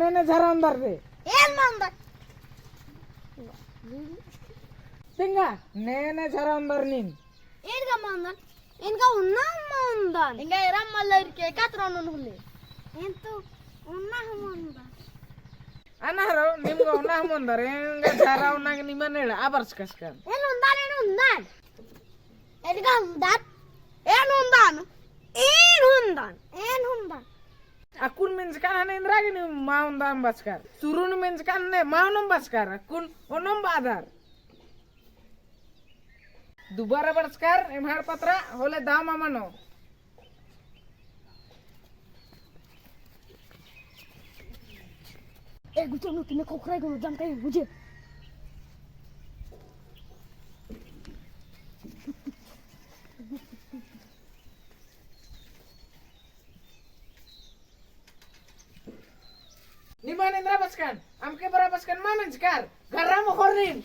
నేనే జరా ఉందర్ది ఏం మంద తింగ నేనే జరా ఉందర్ నీన్ ఏంగా మంద ఇంకా ఉన్నా మంద ఇంకా ఎరా మల్లరికి కత్రను నుల్లి ఎంతో ఉన్నా మంద అన్నారు నిమ్గా ఉన్నా ముందర్ ఏంగా జరా ఉన్నాక నిమ్మనే ఆబర్స్కస్కన్ నేను ఉందా ఎదిగా ఉందా ఏనుందాను ఏనుందా अकुन मेंस का ने इंद्रा के माउन दाम बसकर सुरुन मेंस का ने माउनम बसकर अकुन ओनम बादर दोबारा बसकर एमहार पत्रा होले दाम अमनो ए गुचो नु तुम्हें खोखराई को जानते हैं मुझे Niman indra baskan, amke bara baskan mamen sekar, garam hornin.